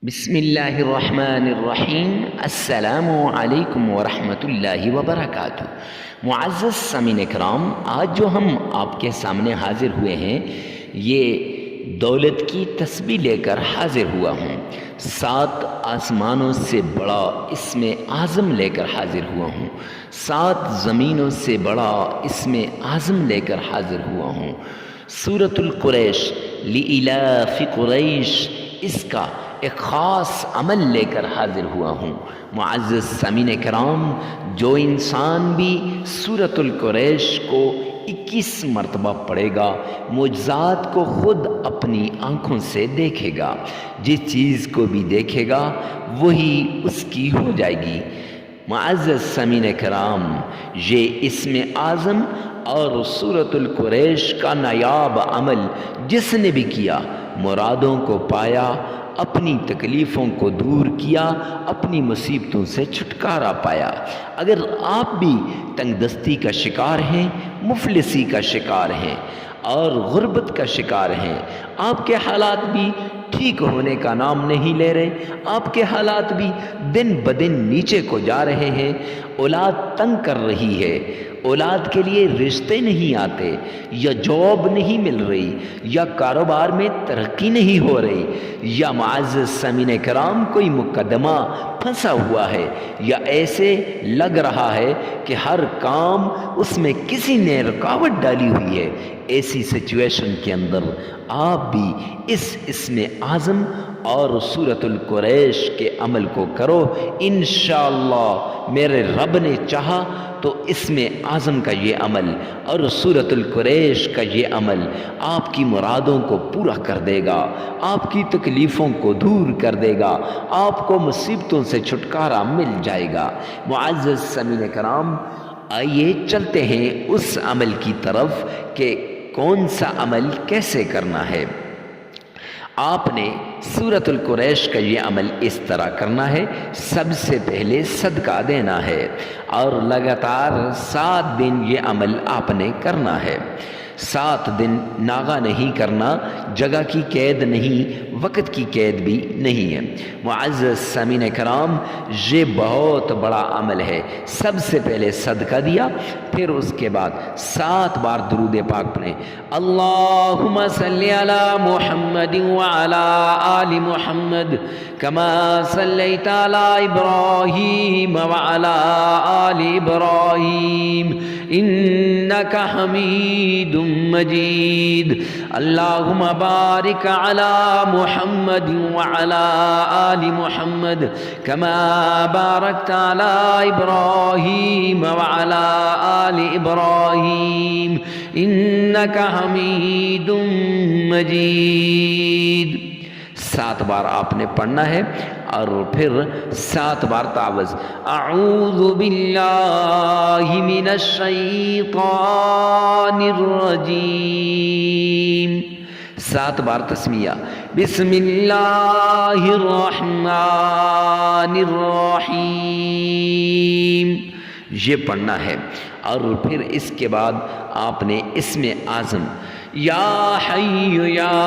بسم اللہ الرحمن الرحیم۔ السلام علیکم ورحمۃ اللہ وبرکاتہ۔ معزز سامعین اکرام، آج جو ہم آپ کے سامنے حاضر ہوئے ہیں، یہ دولت کی تسبیح لے کر حاضر ہوا ہوں۔ 7 آسمانوں سے بڑا اسم اعظم لے کر حاضر ہوا ہوں۔ 7 زمینوں سے بڑا اسم اعظم لے کر حاضر ہوا ہوں۔ سورۃ القریش، لإلاف قریش، اس کا ایک خاص عمل لے کر حاضر ہوا ہوں۔ معزز سامعین کرام، جو انسان بھی سورۃ القریش کو 21 مرتبہ پڑھے گا، معجزات کو خود اپنی آنکھوں سے دیکھے گا۔ جس چیز کو بھی دیکھے گا وہی اس کی ہو جائے گی۔ معزز سامعین کرام، یہ اسم اعظم اور سورۃ القریش کا نایاب عمل جس نے بھی کیا، مرادوں کو پایا، اپنی تکلیفوں کو دور کیا، اپنی مصیبتوں سے چھٹکارا پایا۔ اگر آپ بھی تنگ دستی کا شکار ہیں، مفلسی کا شکار ہیں اور غربت کا شکار ہیں، آپ کے حالات بھی ٹھیک ہونے کا نام نہیں لے رہے، آپ کے حالات بھی دن بدن نیچے کو جا رہے ہیں، اولاد تنگ کر رہی ہے، اولاد کے لیے رشتے نہیں آتے، یا جاب نہیں مل رہی، یا کاروبار میں ترقی نہیں ہو رہی، یا معزز سامعین کرام کوئی مقدمہ پھنسا ہوا ہے، یا ایسے لگ رہا ہے کہ ہر کام اس میں کسی نے رکاوٹ ڈالی ہوئی ہے، ایسی سچویشن کے اندر آپ بھی اس اسم اعظم اور سورۃ القریش کے عمل کو کرو۔ انشاءاللہ میرے رب نے چاہا تو اسم اعظم کا یہ عمل اور سورۃ القریش کا یہ عمل آپ کی مرادوں کو پورا کر دے گا، آپ کی تکلیفوں کو دور کر دے گا، آپ کو مصیبتوں سے چھٹکارا مل جائے گا۔ معزز سامعین کرام، آئیے چلتے ہیں اس عمل کی طرف کہ کون سا عمل کیسے کرنا ہے۔ آپ نے سورۃ القریش کا یہ عمل اس طرح کرنا ہے۔ سب سے پہلے صدقہ دینا ہے اور لگاتار 7 دن یہ عمل آپ نے کرنا ہے۔ 7 دن ناغہ نہیں کرنا، جگہ کی قید نہیں، وقت کی قید بھی نہیں ہے۔ معزز سامعین کرام، یہ بہت بڑا عمل ہے۔ سب سے پہلے صدقہ دیا، پھر اس کے بعد 7 بار درود پاک پڑھیں۔ اللہم صلی علی محمد وعلی آل محمد کما صلیت علی ابراہیم وعلی آل ابراہیم انک حمید مجید۔ اللہم بارک علی محمد وعلی آل محمد کما بارکت علی ابراہیم وعلی آل ابراہیم انک حمید مجید۔ 7 بار آپ نے پڑھنا ہے اور پھر 7 بار تعوذ، اعوذ باللہ من الشیطان الرجیم، 7 بار تسمیہ، بسم اللہ الرحمن الرحیم، یہ پڑھنا ہے۔ اور پھر اس کے بعد آپ نے اسم اعظم یا حی یا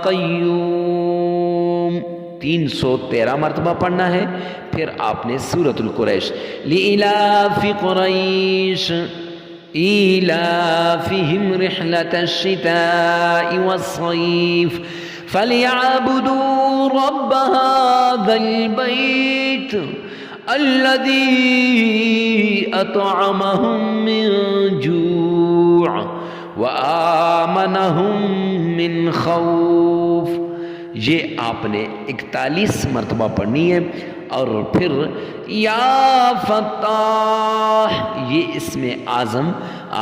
قیوم 313 مرتبہ پڑھنا ہے۔ پھر آپ نے سورۃ القریش، لإلاف قریش إيلافهم رحلة الشتاء والصيف فليعبدوا رب هذا البيت الذي أطعمهم من جوع وآمنهم من خوف۔ یہ آپ نے 41 مرتبہ پڑھنی ہے۔ اور پھر یا فتاح، یہ اسم اعظم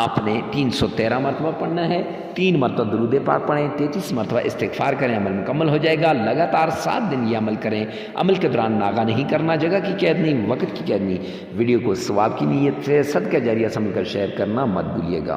آپ نے 313 مرتبہ پڑھنا ہے۔ 3 مرتبہ درود پاک پڑھیں، 33 مرتبہ استغفار کریں، عمل مکمل ہو جائے گا۔ لگاتار 7 دن یہ عمل کریں۔ عمل کے دوران ناغہ نہیں کرنا، جگہ کی قید نہیں، وقت کی قید نہیں۔ ویڈیو کو ثواب کی نیت سے صدقہ جاریہ سمجھ کر شیئر کرنا مت بھولیے گا۔